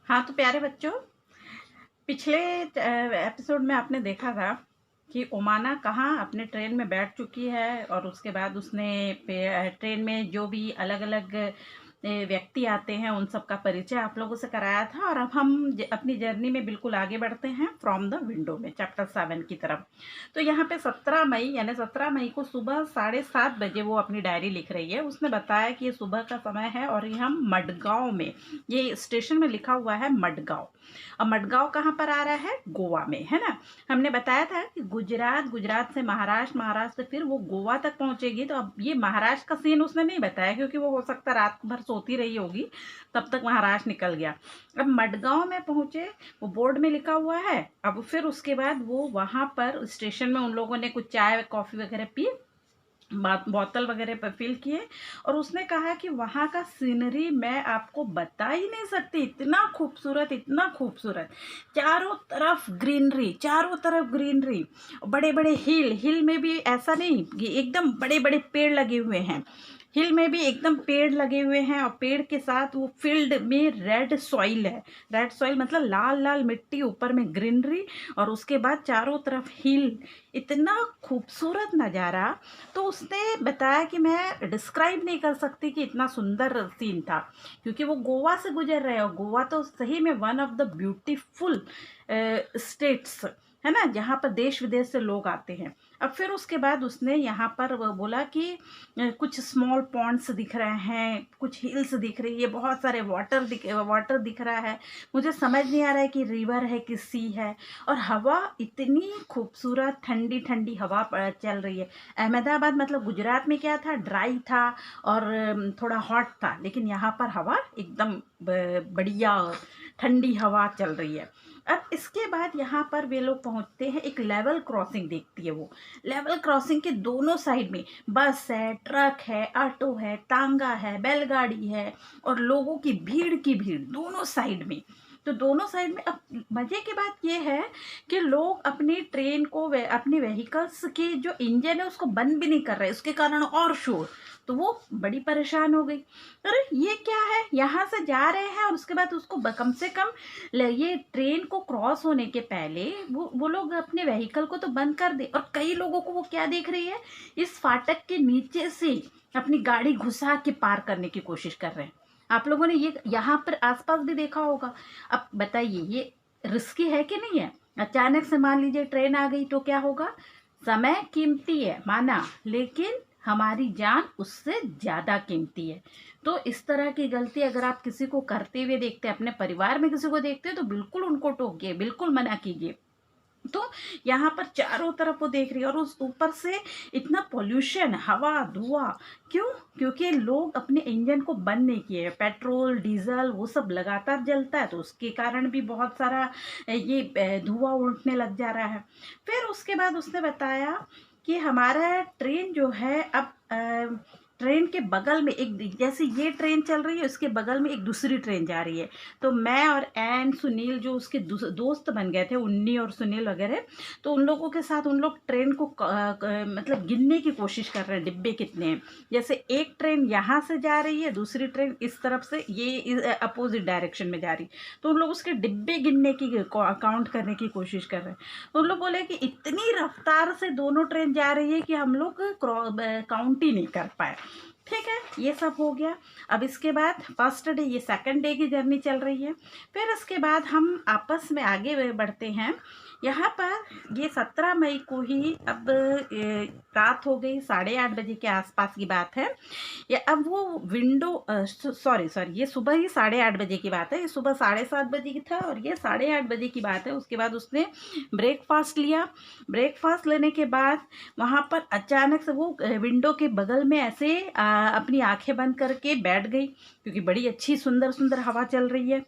हाँ तो प्यारे बच्चों, पिछले एपिसोड में आपने देखा था कि ओमाना कहाँ अपने ट्रेन में बैठ चुकी है और उसके बाद उसने ट्रेन में जो भी अलग अलग व्यक्ति आते हैं उन सब का परिचय आप लोगों से कराया था। और अब हम अपनी जर्नी में बिल्कुल आगे बढ़ते हैं फ्रॉम द विंडो में चैप्टर 7 की तरफ। तो यहाँ पे 17 मई यानी 17 मई को सुबह 7:30 बजे वो अपनी डायरी लिख रही है। उसने बताया कि ये सुबह का समय है और ये हम मडगांव में, ये स्टेशन में लिखा हुआ है मडगांव। और मडगांव कहाँ पर आ रहा है? गोवा में, है ना। हमने बताया था कि गुजरात से महाराष्ट्र, महाराष्ट्र से फिर वो गोवा तक पहुंचेगी। तो अब ये महाराष्ट्र का सीन उसने नहीं बताया क्योंकि वो हो सकता रात भर सोती रही होगी, तब तक महाराष्ट्र निकल गया। अब मडगांव में पहुंचे, वो बोर्ड में लिखा हुआ है। अब फिर उसके बाद वो वहां पर स्टेशन में उन लोगों ने कुछ चाय कॉफी वगैरह पी, बोतल वगैरह पर फिल किए। और उसने कहा कि वहाँ का सीनरी मैं आपको बता ही नहीं सकती, इतना खूबसूरत, इतना खूबसूरत। चारों तरफ ग्रीनरी, चारों तरफ ग्रीनरी, बड़े बड़े हिल में भी ऐसा नहीं कि एकदम बड़े बड़े पेड़ लगे हुए हैं, हिल में भी एकदम पेड़ लगे हुए हैं। और पेड़ के साथ वो फील्ड में रेड सॉइल है, रेड सॉइल मतलब लाल लाल मिट्टी, ऊपर में ग्रीनरी और उसके बाद चारों तरफ हिल, इतना खूबसूरत नज़ारा। तो उसने बताया कि मैं डिस्क्राइब नहीं कर सकती कि इतना सुंदर सीन था क्योंकि वो गोवा से गुजर रहे हो। गोवा तो सही में one of the beautiful states है ना, जहाँ पर देश विदेश से लोग आते हैं। अब फिर उसके बाद उसने यहाँ पर बोला कि कुछ स्मॉल पॉन्ड्स दिख रहे हैं, कुछ हिल्स दिख रही है, बहुत सारे वाटर दिख रहा है। मुझे समझ नहीं आ रहा है कि रिवर है कि सी है। और हवा इतनी खूबसूरत, ठंडी ठंडी हवा चल रही है। अहमदाबाद मतलब गुजरात में क्या था, ड्राई था और थोड़ा हॉट था, लेकिन यहाँ पर हवा एकदम बढ़िया ठंडी हवा चल रही है। अब इसके बाद यहाँ पर वे लोग पहुँचते हैं, एक लेवल क्रॉसिंग देखती है वो। लेवल क्रॉसिंग के दोनों साइड में बस है, ट्रक है, ऑटो है, तांगा है, बैलगाड़ी है और लोगों की भीड़ दोनों साइड में। तो दोनों साइड में अब मजे की बात यह है कि लोग अपनी ट्रेन को अपने व्हीकल्स के जो इंजन है उसको बंद भी नहीं कर रहे, उसके कारण और शोर। तो वो बड़ी परेशान हो गई, अरे ये क्या है, यहाँ से जा रहे हैं और उसके बाद उसको कम से कम ये ट्रेन को क्रॉस होने के पहले वो लोग अपने व्हीकल को तो बंद कर दे। और कई लोगों को वो क्या देख रही है, इस फाटक के नीचे से अपनी गाड़ी घुसा के पार करने की कोशिश कर रहे हैं। आप लोगों ने ये यहाँ पर आसपास भी देखा होगा। अब बताइए ये रिस्की है कि नहीं है? अचानक से मान लीजिए ट्रेन आ गई तो क्या होगा? समय कीमती है माना, लेकिन हमारी जान उससे ज्यादा कीमती है। तो इस तरह की गलती अगर आप किसी को करते हुए देखते हैं, अपने परिवार में किसी को देखते हैं, तो बिल्कुल उनको टोकिए, बिल्कुल मना कीजिए। तो यहाँ पर चारों तरफ वो देख रही है और उस ऊपर से इतना पोल्यूशन, हवा, धुआं। क्यों? क्योंकि लोग अपने इंजन को बंद नहीं किए, पेट्रोल डीजल वो सब लगातार जलता है, तो उसके कारण भी बहुत सारा ये धुआं उठने लग जा रहा है। फिर उसके बाद उसने बताया कि हमारा ट्रेन जो है अब ट्रेन के बगल में एक, जैसे ये ट्रेन चल रही है उसके बगल में एक दूसरी ट्रेन जा रही है। तो मैं और एन, सुनील जो उसके दोस्त बन गए थे, उन्नी और सुनील वगैरह, तो उन लोगों के साथ उन लोग ट्रेन को मतलब गिनने की कोशिश कर रहे हैं डिब्बे कितने हैं। जैसे एक ट्रेन यहाँ से जा रही है, दूसरी ट्रेन इस तरफ से, ये अपोजिट डायरेक्शन में जा रही, तो उन लोग उसके डिब्बे गिनने की, काउंट करने की कोशिश कर रहे हैं। उन लोग बोले कि इतनी रफ्तार से दोनों ट्रेन जा रही है कि हम लोग काउंट ही नहीं कर पाए। ठीक है, ये सब हो गया। अब इसके बाद फर्स्ट डे, ये सेकंड डे की जर्नी चल रही है। फिर इसके बाद हम आपस में आगे बढ़ते हैं। यहाँ पर ये 17 मई को ही अब रात हो गई, 8:30 बजे के आसपास की बात है। या अब वो विंडो सॉरी ये सुबह ही 8:30 बजे की बात है, ये सुबह 7:30 बजे की था और ये 8:30 बजे की बात है। उसके बाद उसने ब्रेकफास्ट लिया। ब्रेकफास्ट लेने के बाद वहाँ पर अचानक से वो विंडो के बगल में ऐसे अपनी आंखें बंद करके बैठ गई क्योंकि बड़ी अच्छी सुंदर सुंदर हवा चल रही है।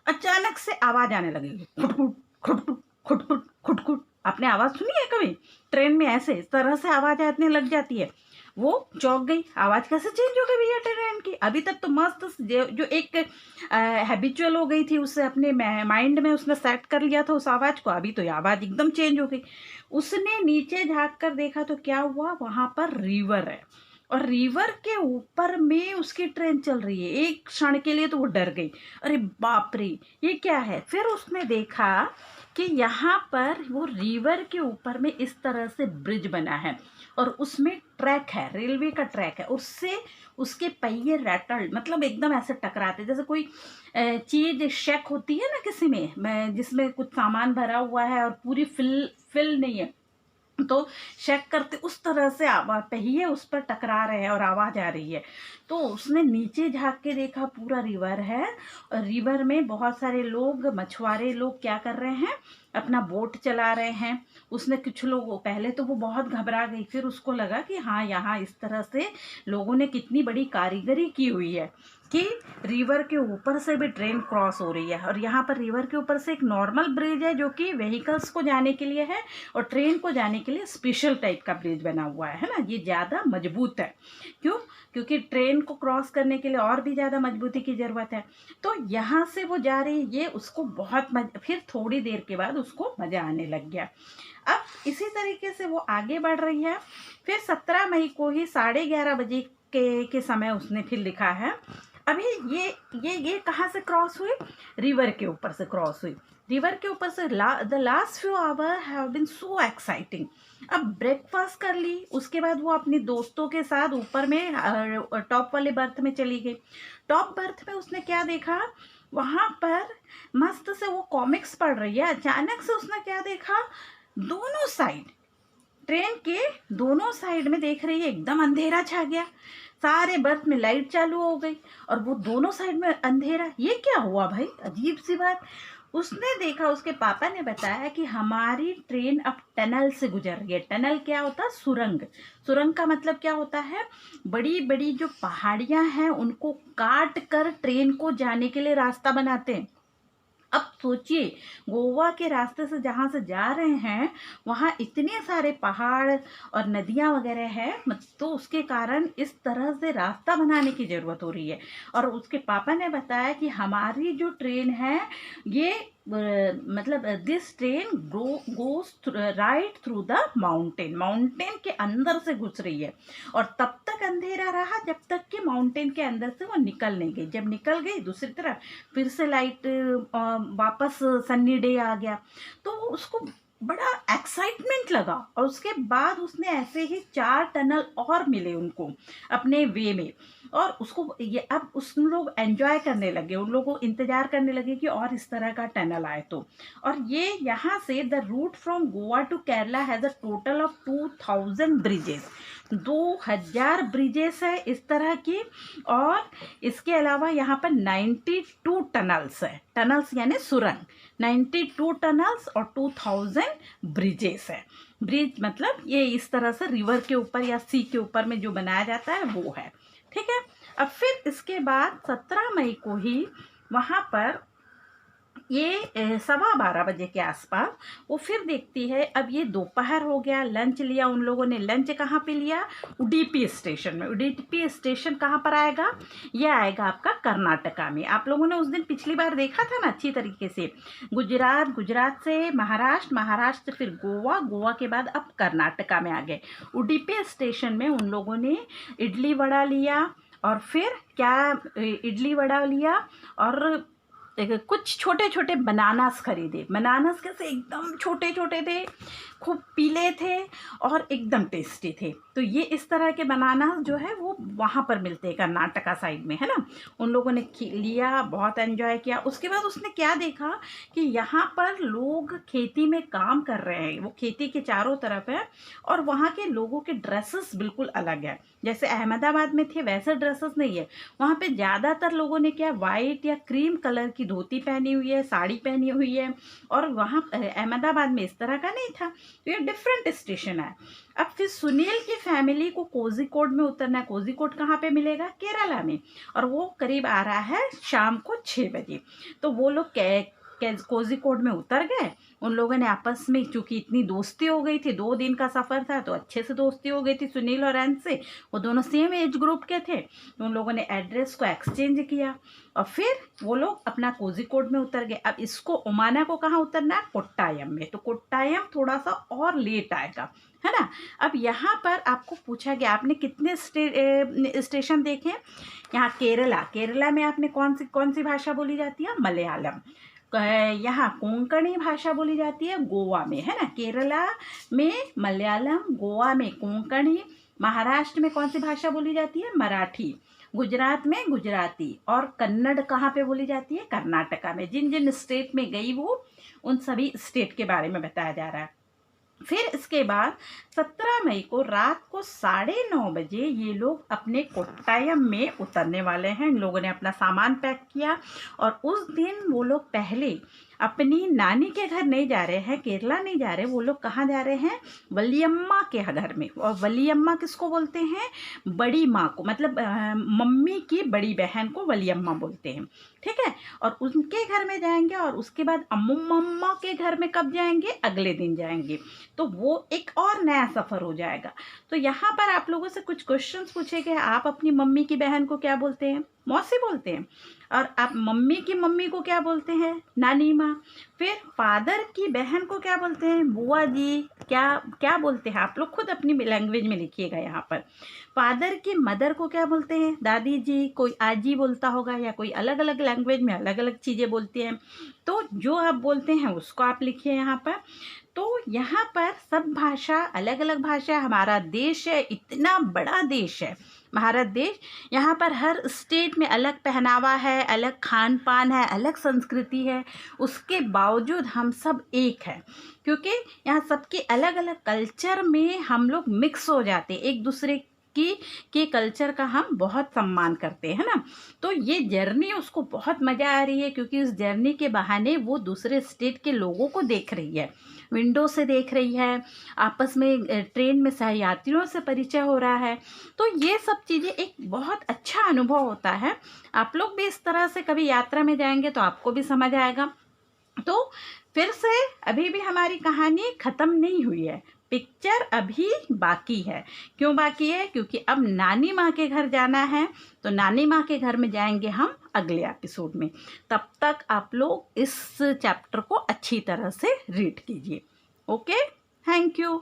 अचानक से आवाज आने लगेगी, खुटखुट खुटखुट खुटखुट खुटखुट। आपने आवाज सुनी है कभी? ट्रेन में ऐसे इस तरह से आवाज आने लग जाती है। वो चौंक गई, आवाज कैसे चेंज हो गई भैया ट्रेन की? अभी तक तो मस्त जो एक हैबिचुअल हो गई थी, उससे अपने माइंड में उसने सेट कर लिया था उस आवाज को, अभी तो ये आवाज एकदम चेंज हो गई। उसने नीचे झांक कर देखा तो क्या हुआ, वहां पर रिवर है। और रिवर के ऊपर में उसकी ट्रेन चल रही है। एक क्षण के लिए तो वो डर गई, अरे बाप रे ये क्या है। फिर उसने देखा कि यहाँ पर वो रिवर के ऊपर में इस तरह से ब्रिज बना है और उसमें ट्रैक है, रेलवे का ट्रैक है, उससे उसके पहिए रैटल मतलब एकदम ऐसे टकराते, जैसे कोई चीज शेक होती है ना किसी में जिसमें कुछ सामान भरा हुआ है और पूरी फिल नहीं है, तो चेक करते उस तरह से आवाज पहिए उस पर टकरा रहे हैं और आवाज आ रही है। तो उसने नीचे झांक के देखा, पूरा रिवर है और रिवर में बहुत सारे लोग, मछुआरे लोग क्या कर रहे हैं, अपना बोट चला रहे हैं। उसने कुछ लोग, पहले तो वो बहुत घबरा गई, फिर उसको लगा कि हाँ यहाँ इस तरह से लोगों ने कितनी बड़ी कारीगरी की हुई है कि रिवर के ऊपर से भी ट्रेन क्रॉस हो रही है। और यहाँ पर रिवर के ऊपर से एक नॉर्मल ब्रिज है जो कि व्हीकल्स को जाने के लिए है और ट्रेन को जाने के लिए स्पेशल टाइप का ब्रिज बना हुआ है ना, ये ज़्यादा मजबूत है। क्यों? क्योंकि ट्रेन को क्रॉस करने के लिए और भी ज़्यादा मजबूती की ज़रूरत है। तो यहाँ से वो जा रही है, ये उसको बहुत फिर थोड़ी देर के बाद उसको मज़ा आने लग गया। अब इसी तरीके से वो आगे बढ़ रही है। फिर 17 मई को ही 11:30 बजे के समय उसने फिर लिखा है, अभी ये कहाँ से क्रॉस हुई, रिवर के ऊपर से क्रॉस हुई। रिवर के ऊपर से the last few hour have been so exciting. अब ब्रेकफास्ट कर ली, उसके बाद वो अपने दोस्तों के साथ ऊपर में टॉप वाले बर्थ में चली गई। टॉप बर्थ में उसने क्या देखा, वहां पर मस्त से वो कॉमिक्स पढ़ रही है। अचानक से उसने क्या देखा, दोनों साइड, ट्रेन के दोनों साइड में देख रही है, एकदम अंधेरा छा गया, सारे बर्थ में लाइट चालू हो गई और वो दोनों साइड में अंधेरा। ये क्या हुआ भाई, अजीब सी बात। उसने देखा, उसके पापा ने बताया कि हमारी ट्रेन अब टनल से गुजर रही है। टनल क्या होता है, सुरंग। सुरंग का मतलब क्या होता है, बड़ी बड़ी जो पहाड़ियां हैं उनको काट कर ट्रेन को जाने के लिए रास्ता बनाते हैं। अब सोचिए, गोवा के रास्ते से जहाँ से जा रहे हैं वहाँ इतने सारे पहाड़ और नदियाँ वगैरह है, तो उसके कारण इस तरह से रास्ता बनाने की ज़रूरत हो रही है। और उसके पापा ने बताया कि हमारी जो ट्रेन है ये मतलब this train goes right through the mountain, mountain के अंदर से घुस रही है। और तब तक अंधेरा रहा जब तक कि माउंटेन के अंदर से वो निकल नहीं गई। जब निकल गई दूसरी तरफ फिर से लाइट, वापस सन्नी डे आ गया। तो उसको बड़ा एक्साइटमेंट लगा और उसके बाद उसने ऐसे ही 4 टनल और मिले उनको अपने वे में। और उसको ये अब उस लोग एंजॉय करने लगे, उन लोगों को इंतजार करने लगे कि और इस तरह का टनल आए तो। और ये यहाँ से the route from Goa to Kerala has a total of 2000 bridges, 2000 bridges है इस तरह की। और इसके अलावा यहाँ पर 92 टनल्स है, टनल्स यानी सुरंग, 92 टनल्स और 2000 ब्रिजेस है। ब्रिज मतलब ये इस तरह से रिवर के ऊपर या सी के ऊपर में जो बनाया जाता है वो है। ठीक है। अब फिर इसके बाद 17 मई को ही वहाँ पर ये 12:15 बजे के आसपास वो फिर देखती है, अब ये दोपहर हो गया, लंच लिया उन लोगों ने। लंच कहाँ पे लिया, उडुपी स्टेशन में। उडुपी स्टेशन कहाँ पर आएगा, ये आएगा आपका कर्नाटका में। आप लोगों ने उस दिन पिछली बार देखा था ना अच्छी तरीके से, गुजरात, गुजरात से महाराष्ट्र, महाराष्ट्र से फिर गोवा, गोवा के बाद अब कर्नाटका में आ गए। उडुपी स्टेशन में उन लोगों ने इडली वड़ा लिया और फिर क्या, इडली वड़ा लिया और कुछ छोटे छोटे बनानास खरीदे। बनानास कैसे, एकदम छोटे छोटे थे, खूब पीले थे और एकदम टेस्टी थे। तो ये इस तरह के बनानास जो है वो वहाँ पर मिलते हैं कर्नाटका साइड में, है ना। उन लोगों ने लिया, बहुत एंजॉय किया। उसके बाद उसने क्या देखा कि यहाँ पर लोग खेती में काम कर रहे हैं, वो खेती के चारों तरफ है और वहाँ के लोगों के ड्रेसेस बिल्कुल अलग है। जैसे अहमदाबाद में थे वैसे ड्रेसेस नहीं है वहाँ पे। ज़्यादातर लोगों ने क्या, वाइट या क्रीम कलर की धोती पहनी हुई है, साड़ी पहनी हुई है। और वहाँ अहमदाबाद में इस तरह का नहीं था। तो ये डिफरेंट स्टेशन है। अब फिर सुनील की फैमिली को कोझिकोड में उतरना है। कोझिकोड कहाँ पे मिलेगा, केरला में। और वो करीब आ रहा है शाम को 6 बजे। तो वो लोग कोझिकोड में उतर गए। उन लोगों ने आपस में, चूंकि इतनी दोस्ती हो गई थी, 2 दिन का सफ़र था तो अच्छे से दोस्ती हो गई थी सुनील और एन से, वो दोनों सेम एज ग्रुप के थे। तो उन लोगों ने एड्रेस को एक्सचेंज किया और फिर वो लोग अपना कोझिकोड में उतर गए। अब इसको ओमाना को कहाँ उतरना है? कोट्टायम में। तो कोट्टायम थोड़ा सा और लेट आएगा, है ना। अब यहाँ पर आपको पूछा गया आपने कितने स्टेशन देखे? यहाँ केरला में आपने कौन सी भाषा बोली जाती है? मलयालम। यहाँ कोंकणी भाषा बोली जाती है गोवा में, है ना। केरला में मलयालम, गोवा में कोंकणी, महाराष्ट्र में कौन सी भाषा बोली जाती है? मराठी, गुजरात में गुजराती, और कन्नड़ कहाँ पे बोली जाती है? कर्नाटका में। जिन जिन स्टेट में गई वो उन सभी स्टेट के बारे में बताया जा रहा है। फिर इसके बाद 17 मई को रात को 9:30 बजे ये लोग अपने कोट्टायम में उतरने वाले हैं। इन लोगों ने अपना सामान पैक किया और उस दिन वो लोग पहले अपनी नानी के घर नहीं जा रहे हैं, केरला नहीं जा रहे, वो लोग कहाँ जा रहे हैं? वलियम्मा के घर में। और वलियम्मा किसको बोलते हैं? बड़ी माँ को, मतलब मम्मी की बड़ी बहन को वलियम्मा बोलते हैं, ठीक है। और उनके घर में जाएंगे और उसके बाद अम्मुम्मा के घर में कब जाएंगे? अगले दिन जाएंगे। तो वो एक और नया सफ़र हो जाएगा। तो यहाँ पर आप लोगों से कुछ क्वेश्चंस पूछे गए। आप अपनी मम्मी की बहन को क्या बोलते हैं? मौसी बोलते हैं। और आप मम्मी की मम्मी को क्या बोलते हैं? नानी माँ। फिर फादर की बहन को क्या बोलते हैं? बुआ जी। क्या क्या बोलते हैं? आप लोग खुद अपनी लैंग्वेज में लिखिएगा यहाँ पर। फादर की मदर को क्या बोलते हैं? दादी जी। कोई आजी बोलता होगा, या कोई अलग अलग लैंग्वेज में अलग अलग चीज़ें बोलती हैं। तो जो आप बोलते हैं उसको आप लिखिए यहाँ पर। तो यहाँ पर सब भाषा, अलग अलग भाषा। हमारा देश है, इतना बड़ा देश है भारत देश। यहाँ पर हर स्टेट में अलग पहनावा है, अलग खान पान है, अलग संस्कृति है। उसके बावजूद हम सब एक हैं, क्योंकि यहाँ सबके अलग अलग कल्चर में हम लोग मिक्स हो जाते हैं। एक दूसरे के कल्चर का हम बहुत सम्मान करते हैं ना। तो ये जर्नी उसको बहुत मज़ा आ रही है, क्योंकि इस जर्नी के बहाने वो दूसरे स्टेट के लोगों को देख रही है, विंडो से देख रही है, आपस में ट्रेन में सहयात्रियों से परिचय हो रहा है। तो ये सब चीज़ें एक बहुत अच्छा अनुभव होता है। आप लोग भी इस तरह से कभी यात्रा में जाएंगे तो आपको भी समझ आएगा। तो फिर से अभी भी हमारी कहानी ख़त्म नहीं हुई है, पिक्चर अभी बाकी है। क्यों बाकी है? क्योंकि अब नानी माँ के घर जाना है। तो नानी माँ के घर में जाएंगे हम अगले एपिसोड में। तब तक आप लोग इस चैप्टर को अच्छी तरह से रीड कीजिए। Okay, thank you.